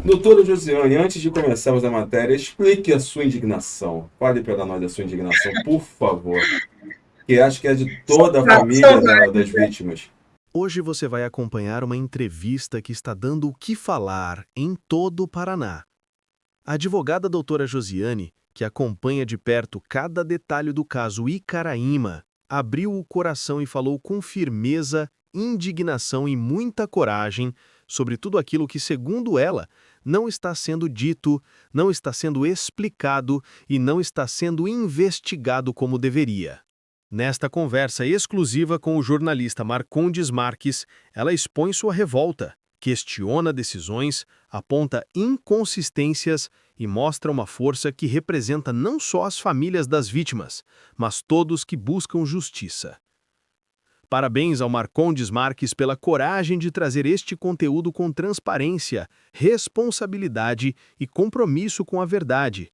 Doutora Josiane, antes de começarmos a matéria, explique a sua indignação. Fale para nós a sua indignação, por favor. Que acho que é de toda a família São das vítimas. Hoje você vai acompanhar uma entrevista que está dando o que falar em todo o Paraná. A advogada doutora Josiane, que acompanha de perto cada detalhe do caso Icaraíma, abriu o coração e falou com firmeza, indignação e muita coragem sobre tudo aquilo que, segundo ela, não está sendo dito, não está sendo explicado e não está sendo investigado como deveria. Nesta conversa exclusiva com o jornalista Marcondes Marques, ela expõe sua revolta, questiona decisões, aponta inconsistências e mostra uma força que representa não só as famílias das vítimas, mas todos que buscam justiça. Parabéns ao Marcondes Marques pela coragem de trazer este conteúdo com transparência, responsabilidade e compromisso com a verdade.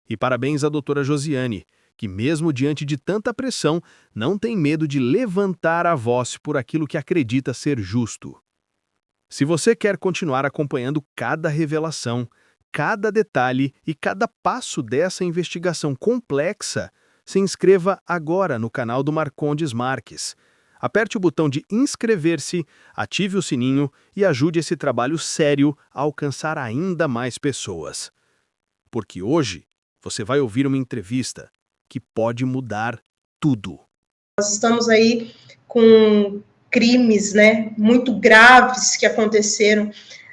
E parabéns à doutora Josiane, que mesmo diante de tanta pressão, não tem medo de levantar a voz por aquilo que acredita ser justo. Se você quer continuar acompanhando cada revelação, cada detalhe e cada passo dessa investigação complexa, se inscreva agora no canal do Marcondes Marques. Aperte o botão de inscrever-se, ative o sininho e ajude esse trabalho sério a alcançar ainda mais pessoas. Porque hoje você vai ouvir uma entrevista que pode mudar tudo. Nós estamos aí com crimes, né, muito graves que aconteceram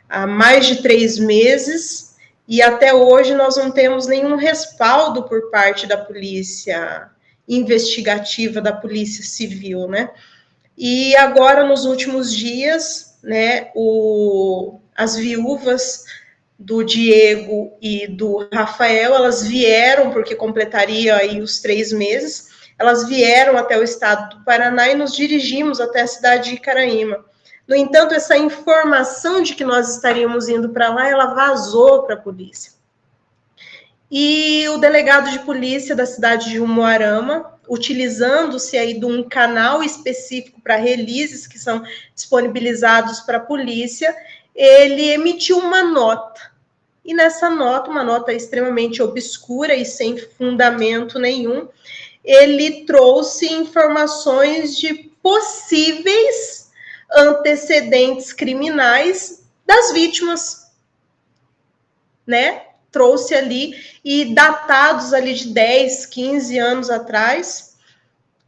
há mais de 3 meses e até hoje nós não temos nenhum respaldo por parte da polícia investigativa, da polícia civil, né? E agora, nos últimos dias, né, as viúvas do Diego e do Rafael, elas vieram, porque completaria aí os 3 meses, elas vieram até o estado do Paraná e nos dirigimos até a cidade de Icaraíma. No entanto, essa informação de que nós estaríamos indo para lá, ela vazou para a polícia. E o delegado de polícia da cidade de Umuarama, utilizando-se aí de um canal específico para releases que são disponibilizados para a polícia, ele emitiu uma nota. E nessa nota, uma nota extremamente obscura e sem fundamento nenhum, ele trouxe informações de possíveis antecedentes criminais das vítimas, né? Trouxe ali, e datados ali de 10, 15 anos atrás,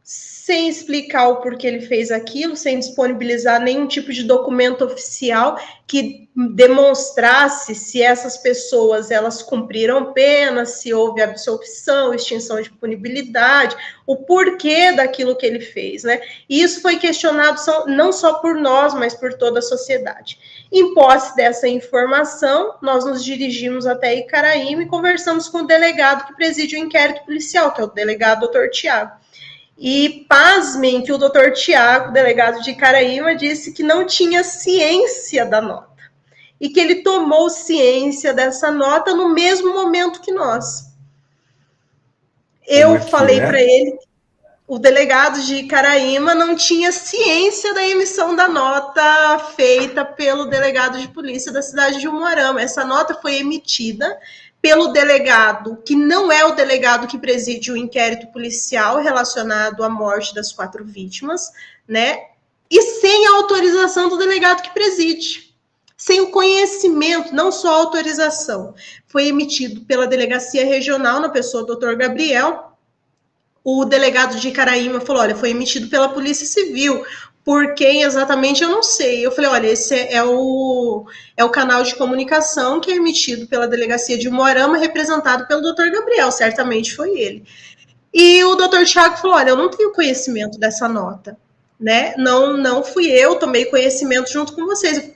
sem explicar o porquê ele fez aquilo, sem disponibilizar nenhum tipo de documento oficial que demonstrasse se essas pessoas elas cumpriram pena, se houve absolvição, extinção de punibilidade, o porquê daquilo que ele fez, né? E isso foi questionado não só por nós, mas por toda a sociedade. Em posse dessa informação, nós nos dirigimos até Icaraíma e conversamos com o delegado que preside o inquérito policial, que é o delegado Dr. Tiago. E pasmem que o doutor Tiago, delegado de Icaraíma, disse que não tinha ciência da nota. E que ele tomou ciência dessa nota no mesmo momento que nós. Eu falei para ele, o delegado de Icaraíma não tinha ciência da emissão da nota feita pelo delegado de polícia da cidade de Umuarama. Essa nota foi emitida pelo delegado, que não é o delegado que preside o inquérito policial relacionado à morte das 4 vítimas, né? E sem a autorização do delegado que preside. Sem o conhecimento, não só a autorização. Foi emitido pela delegacia regional, na pessoa do Dr. Gabriel. O delegado de Icaraíma falou, olha, foi emitido pela Polícia Civil. Por quem exatamente eu não sei. Eu falei, olha, esse é o canal de comunicação que é emitido pela delegacia de Umuarama, representado pelo Dr. Gabriel, certamente foi ele. E o Dr. Tiago falou, olha, eu não tenho conhecimento dessa nota, né? Não fui eu, tomei conhecimento junto com vocês.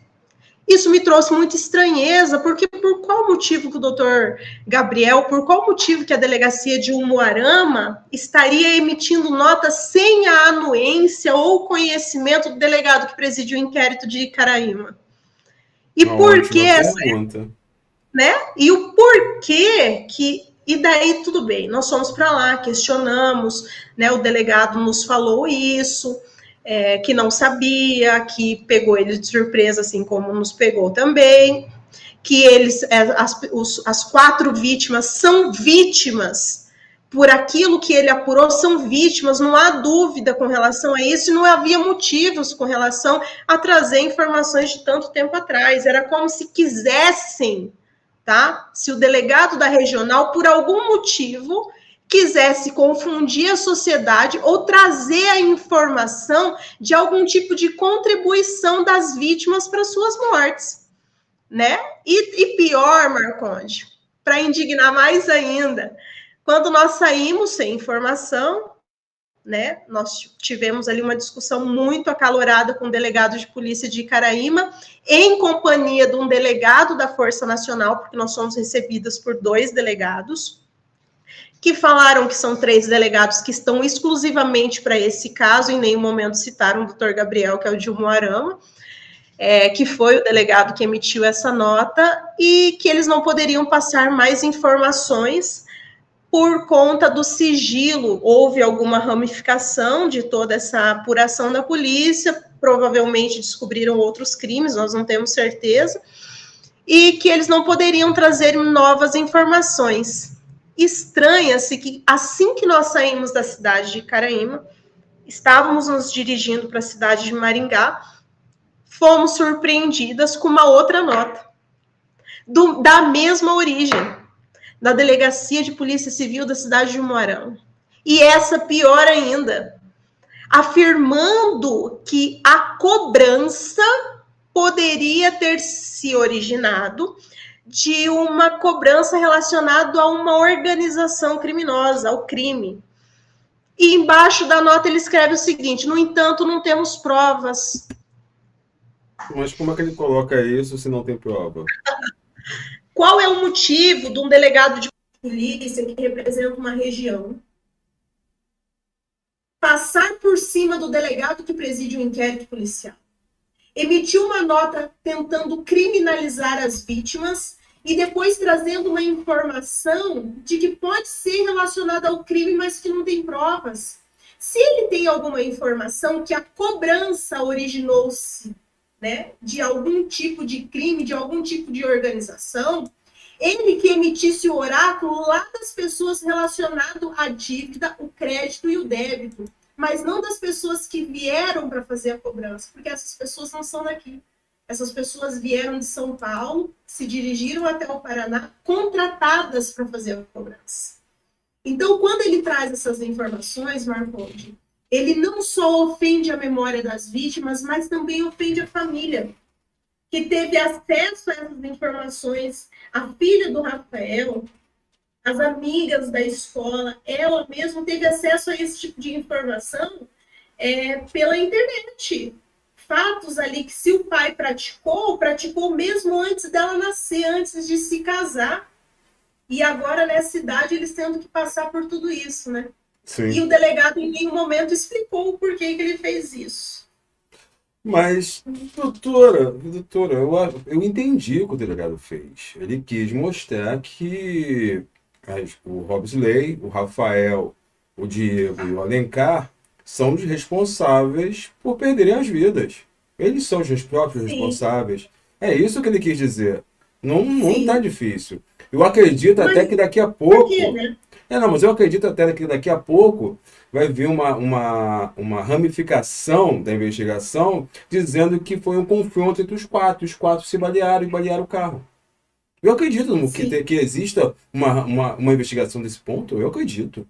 Isso me trouxe muita estranheza, porque por qual motivo que o doutor Gabriel, por qual motivo que a delegacia de Umuarama estaria emitindo nota sem a anuência ou conhecimento do delegado que preside o inquérito de Icaraíma? E por que essa pergunta, né? E o porquê que... E daí tudo bem, nós fomos para lá, questionamos, né? O delegado nos falou isso... que não sabia, que pegou ele de surpresa, assim como nos pegou também. que as 4 vítimas são vítimas por aquilo que ele apurou, são vítimas, não há dúvida com relação a isso, e não havia motivos com relação a trazer informações de tanto tempo atrás. Era como se quisessem, tá? Se o delegado da regional, por algum motivo, quisesse confundir a sociedade ou trazer a informação de algum tipo de contribuição das vítimas para suas mortes, né? E pior, Marconde, para indignar mais ainda, quando nós saímos sem informação, né? Nós tivemos ali uma discussão muito acalorada com o delegado de polícia de Icaraíma, em companhia de um delegado da Força Nacional, porque nós somos recebidas por 2 delegados, que falaram que são 3 delegados que estão exclusivamente para esse caso, em nenhum momento citaram o doutor Gabriel, que é o Dilma Arama, que foi o delegado que emitiu essa nota, e que eles não poderiam passar mais informações por conta do sigilo. Houve alguma ramificação de toda essa apuração da polícia, provavelmente descobriram outros crimes, nós não temos certeza, e que eles não poderiam trazer novas informações. Estranha-se que, assim que nós saímos da cidade de Icaraíma, estávamos nos dirigindo para a cidade de Maringá, fomos surpreendidas com uma outra nota, da mesma origem, da Delegacia de Polícia Civil da cidade de Moarama. E essa pior ainda, afirmando que a cobrança poderia ter se originado de uma cobrança relacionada a uma organização criminosa, ao crime. E embaixo da nota ele escreve o seguinte: no entanto, não temos provas. Mas como é que ele coloca isso se não tem prova? Qual é o motivo de um delegado de polícia que representa uma região passar por cima do delegado que preside o inquérito policial, emitiu uma nota tentando criminalizar as vítimas e depois trazendo uma informação de que pode ser relacionada ao crime, mas que não tem provas? Se ele tem alguma informação que a cobrança originou-se, né, de algum tipo de crime, de algum tipo de organização, ele que emitisse o oráculo lá das pessoas relacionado à dívida, o crédito e o débito, mas não das pessoas que vieram para fazer a cobrança, porque essas pessoas não são daqui. Essas pessoas vieram de São Paulo, se dirigiram até o Paraná, contratadas para fazer a cobrança. Então, quando ele traz essas informações, Marconde, ele não só ofende a memória das vítimas, mas também ofende a família, que teve acesso a essas informações, a filha do Rafael, as amigas da escola, ela mesma teve acesso a esse tipo de informação pela internet. Fatos ali que, se o pai praticou mesmo antes dela nascer, antes de se casar. E agora, nessa idade, eles tendo que passar por tudo isso, né? Sim. E o delegado em nenhum momento explicou o porquê que ele fez isso. Mas, doutora, eu entendi o que o delegado fez. Ele quis mostrar que o Robsley, o Rafael, o Diego e o Alencar são os responsáveis por perderem as vidas. Eles são os próprios responsáveis. É isso que ele quis dizer. Não tá difícil. Eu acredito até que daqui a pouco... Por quê, né? Mas eu acredito até que daqui a pouco vai vir uma ramificação da investigação dizendo que foi um confronto entre os 4. Os 4 se balearam e balearam o carro. Eu acredito que exista uma investigação desse ponto. Eu acredito.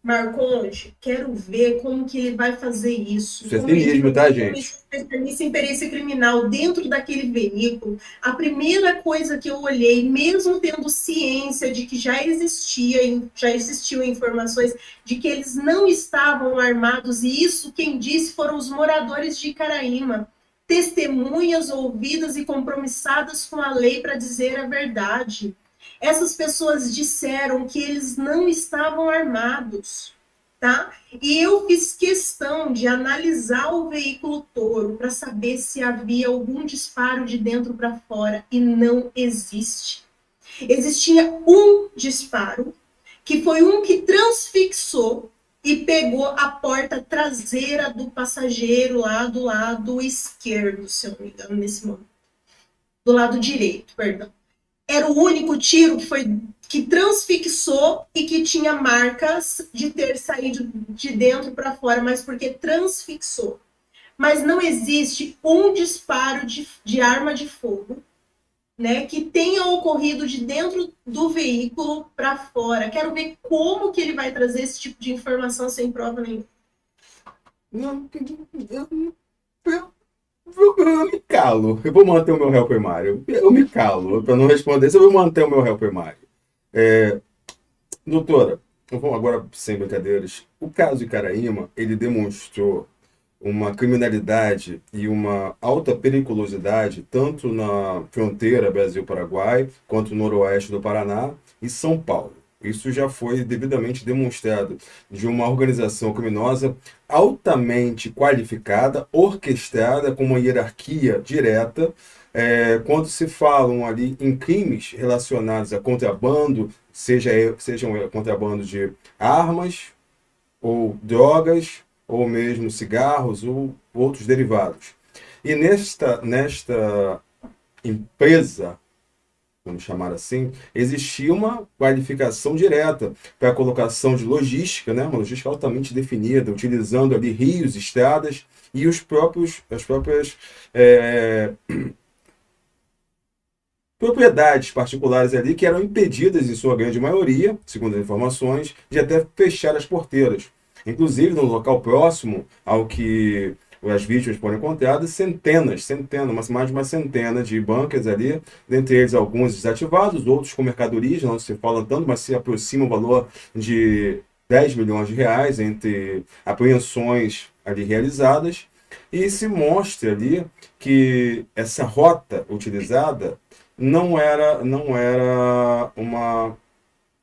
Marconde, quero ver como que ele vai fazer isso. Isso é cinismo, tá, gente? Especialista em perícia criminal dentro daquele veículo. A primeira coisa que eu olhei, mesmo tendo ciência de que já existiam informações de que eles não estavam armados, e isso quem disse foram os moradores de Icaraíma, testemunhas ouvidas e compromissadas com a lei para dizer a verdade. Essas pessoas disseram que eles não estavam armados, tá? E eu fiz questão de analisar o veículo Toro para saber se havia algum disparo de dentro para fora, e não existe. Existia um disparo, que foi um que transfixou e pegou a porta traseira do passageiro lá do lado esquerdo, se eu não me engano, nesse momento. do lado direito, perdão. Era o único tiro que transfixou e que tinha marcas de ter saído de dentro para fora, mas porque transfixou. Mas não existe um disparo de arma de fogo, né, que tenha ocorrido de dentro do veículo para fora. Quero ver como que ele vai trazer esse tipo de informação sem prova nenhuma. Não, eu me calo. Eu vou manter o meu réu primário. Eu me calo. Para não responder isso, eu vou manter o meu réu primário. Doutora, vamos agora sem brincadeiras. O caso de Caraíma, ele demonstrou uma criminalidade e uma alta periculosidade, tanto na fronteira Brasil-Paraguai, quanto no noroeste do Paraná e São Paulo. Isso já foi devidamente demonstrado de uma organização criminosa altamente qualificada, orquestrada, com uma hierarquia direta. Quando se falam ali em crimes relacionados a contrabando, sejam contrabando de armas ou drogas, ou mesmo cigarros ou outros derivados. E nesta empresa, vamos chamar assim, existia uma qualificação direta para a colocação de logística, né? Uma logística altamente definida, utilizando ali rios, estradas e as próprias propriedades particulares ali que eram impedidas, em sua grande maioria, segundo as informações, de até fechar as porteiras. Inclusive, no local próximo ao que as vítimas foram encontradas, mais de uma centena de bunkers ali, dentre eles alguns desativados, outros com mercadorias, não se fala tanto, mas se aproxima o valor de 10 milhões de reais entre apreensões ali realizadas, e se mostra ali que essa rota utilizada não era uma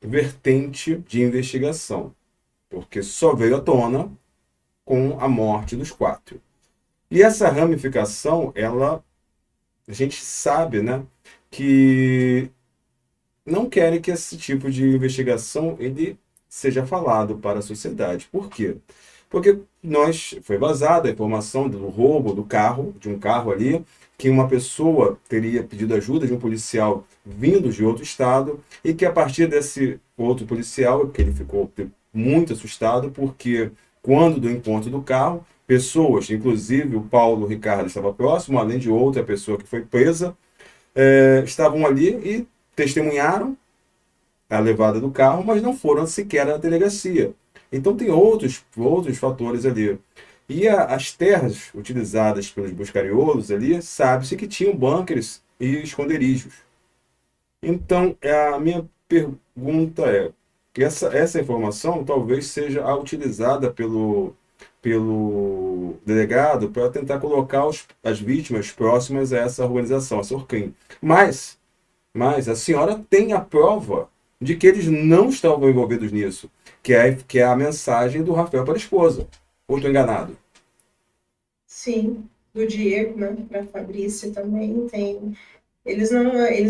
vertente de investigação, porque só veio à tona com a morte dos 4. E essa ramificação, a gente sabe, né, que não querem que esse tipo de investigação ele seja falado para a sociedade. Por quê? Porque foi vazada a informação do roubo de um carro ali, que uma pessoa teria pedido ajuda de um policial vindo de outro estado, e que a partir desse outro policial, que ele ficou muito assustado, porque quando do encontro do carro, pessoas, inclusive o Paulo Ricardo estava próximo, além de outra pessoa que foi presa, estavam ali e testemunharam a levada do carro, mas não foram sequer à delegacia. Então tem outros fatores ali. E as terras utilizadas pelos buscariolos ali, sabe-se que tinham bunkers e esconderijos. Então, a minha pergunta que essa informação talvez seja a utilizada pelo delegado para tentar colocar as vítimas próximas a essa organização, a Sorcrim. Mas a senhora tem a prova de que eles não estavam envolvidos nisso, que é a mensagem do Rafael para a esposa. Ou estou enganado? Sim, do Diego, né, para a Fabrícia também tem. Eles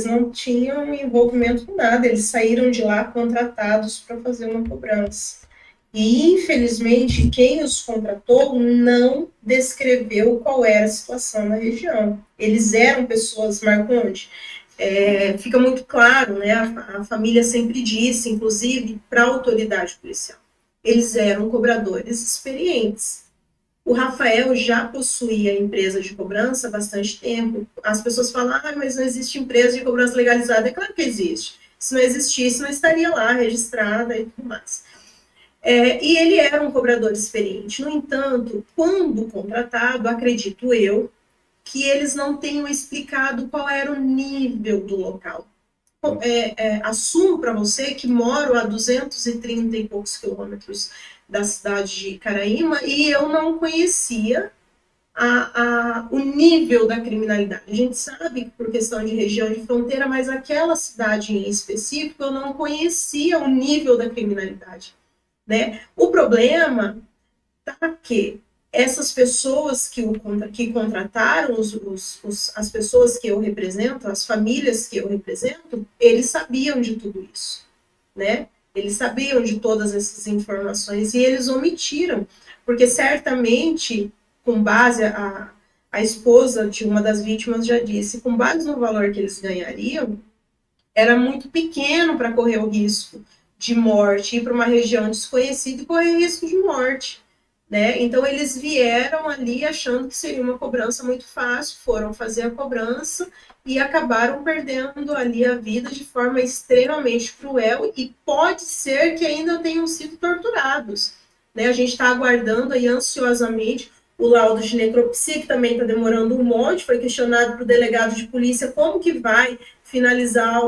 não tinham envolvimento com nada, eles saíram de lá contratados para fazer uma cobrança. E, infelizmente, quem os contratou não descreveu qual era a situação na região. Eles eram pessoas, Marconde, fica muito claro, né, a família sempre disse, inclusive, para a autoridade policial, eles eram cobradores experientes. O Rafael já possuía empresa de cobrança há bastante tempo. As pessoas falam, mas não existe empresa de cobrança legalizada. É claro que existe. Se não existisse, não estaria lá registrada e tudo mais. E ele era um cobrador experiente. No entanto, quando contratado, acredito eu, que eles não tenham explicado qual era o nível do local. Assumo para você que moro a 230 e poucos quilômetros da cidade de Caraíma e eu não conhecia o nível da criminalidade. A gente sabe que por questão de região de fronteira, mas aquela cidade em específico eu não conhecia o nível da criminalidade, né? O problema tá que essas pessoas que contrataram, as pessoas que eu represento, as famílias que eu represento, eles sabiam de tudo isso, né? Eles sabiam de todas essas informações e eles omitiram, porque certamente, com base a esposa de uma das vítimas já disse, com base no valor que eles ganhariam, era muito pequeno para correr o risco de morte, ir para uma região desconhecida e correr risco de morte. Né? Então, eles vieram ali achando que seria uma cobrança muito fácil, foram fazer a cobrança e acabaram perdendo ali a vida de forma extremamente cruel e pode ser que ainda tenham sido torturados. Né? A gente está aguardando aí ansiosamente o laudo de necropsia, que também está demorando um monte, foi questionado para o delegado de polícia como que vai finalizar,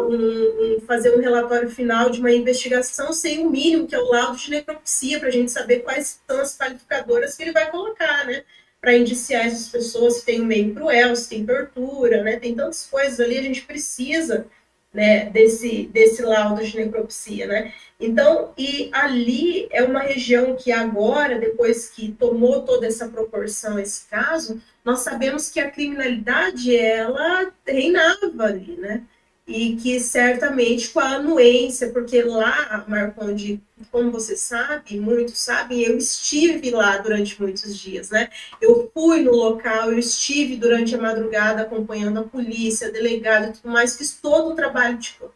fazer um relatório final de uma investigação sem o mínimo, que é o laudo de necropsia, para a gente saber quais são as qualificadoras que ele vai colocar, né? Para indiciar essas pessoas, se tem um meio cruel, se tem tortura, né? Tem tantas coisas ali, a gente precisa, né, desse laudo de necropsia, né? Então, e ali é uma região que agora, depois que tomou toda essa proporção esse caso, nós sabemos que a criminalidade, ela reinava ali, né? E que certamente com a anuência, porque lá, Marconde, como você sabe, muitos sabem, eu estive lá durante muitos dias, né? Eu fui no local, eu estive durante a madrugada acompanhando a polícia, a delegada e tudo mais, fiz todo o trabalho de campo.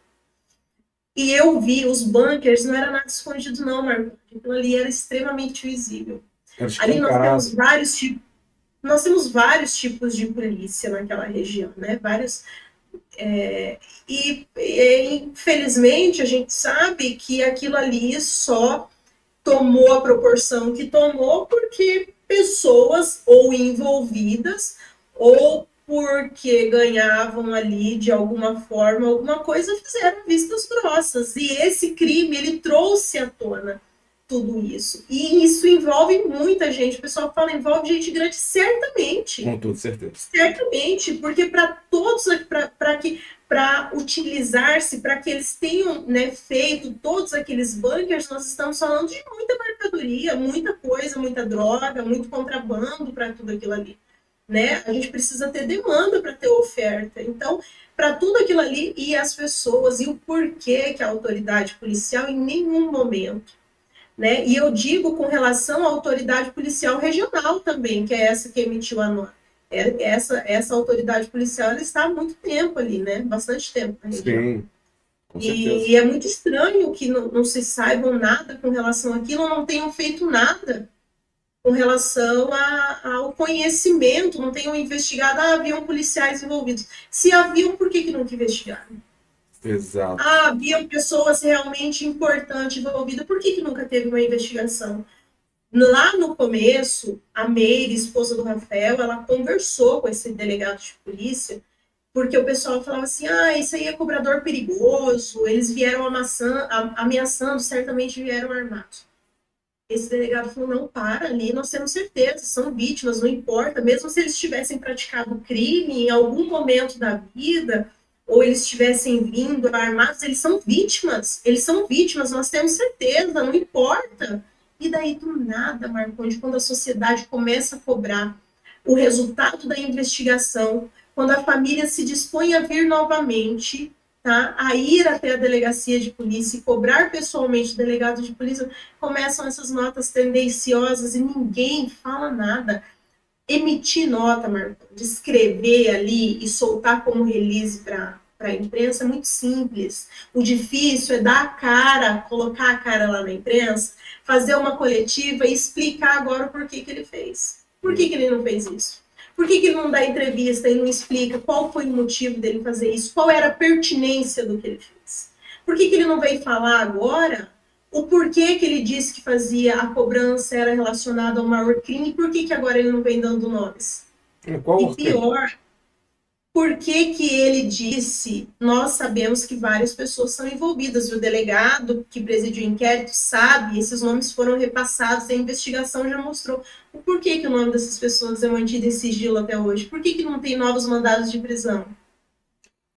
E eu vi os bunkers, não era nada escondido não, Marconde, aquilo ali era extremamente visível. Ali nós temos vários tipos de polícia naquela região, né? Vários infelizmente a gente sabe que aquilo ali só tomou a proporção que tomou porque pessoas ou envolvidas ou porque ganhavam ali de alguma forma alguma coisa fizeram vistas grossas e esse crime ele trouxe à tona tudo isso. E isso envolve muita gente. O pessoal fala, envolve gente grande, certamente. Com toda certeza. Certamente, porque para todos, para utilizar-se, para que eles tenham, né, feito todos aqueles bunkers, nós estamos falando de muita mercadoria, muita coisa, muita droga, muito contrabando para tudo aquilo ali. Né? A gente precisa ter demanda para ter oferta. Então, para tudo aquilo ali, e as pessoas, e o porquê que a autoridade policial, em nenhum momento, né? E eu digo com relação à autoridade policial regional também, que é essa que emitiu a nota. Essa autoridade policial ela está há muito tempo ali, né? Bastante tempo na região. Sim, com certeza. E é muito estranho que não se saibam nada com relação àquilo, não tenham feito nada com relação ao conhecimento, não tenham investigado, haviam policiais envolvidos. Se haviam, por que nunca investigaram? Exato. Haviam pessoas realmente importantes envolvidas, por que nunca teve uma investigação? Lá no começo, a Meire, esposa do Rafael, ela conversou com esse delegado de polícia, porque o pessoal falava assim, isso aí é cobrador perigoso, eles vieram ameaçando, certamente vieram armados. Esse delegado falou, não, para ali, nós temos certeza, são vítimas, não importa, mesmo se eles tivessem praticado crime em algum momento da vida, ou eles tivessem vindo armados, eles são vítimas, nós temos certeza, não importa. E daí, do nada, Marconde, quando a sociedade começa a cobrar o resultado da investigação, quando a família se dispõe a vir novamente, tá, a ir até a delegacia de polícia e cobrar pessoalmente o delegado de polícia, começam essas notas tendenciosas e ninguém fala nada. Emitir nota, Marconde, escrever ali e soltar como release para a imprensa é muito simples. O difícil é dar a cara, colocar a cara lá na imprensa, fazer uma coletiva e explicar agora o porquê que ele fez. Por que ele não fez isso? Por que ele não dá entrevista e não explica qual foi o motivo dele fazer isso? Qual era a pertinência do que ele fez? Por que ele não veio falar agora o porquê que ele disse que fazia a cobrança era relacionada ao maior crime e por que agora ele não vem dando nomes? E pior, por que ele disse, nós sabemos que várias pessoas são envolvidas, o delegado que presidiu o inquérito sabe, esses nomes foram repassados, a investigação já mostrou o porquê que o nome dessas pessoas é mantido em sigilo até hoje, por que não tem novos mandados de prisão?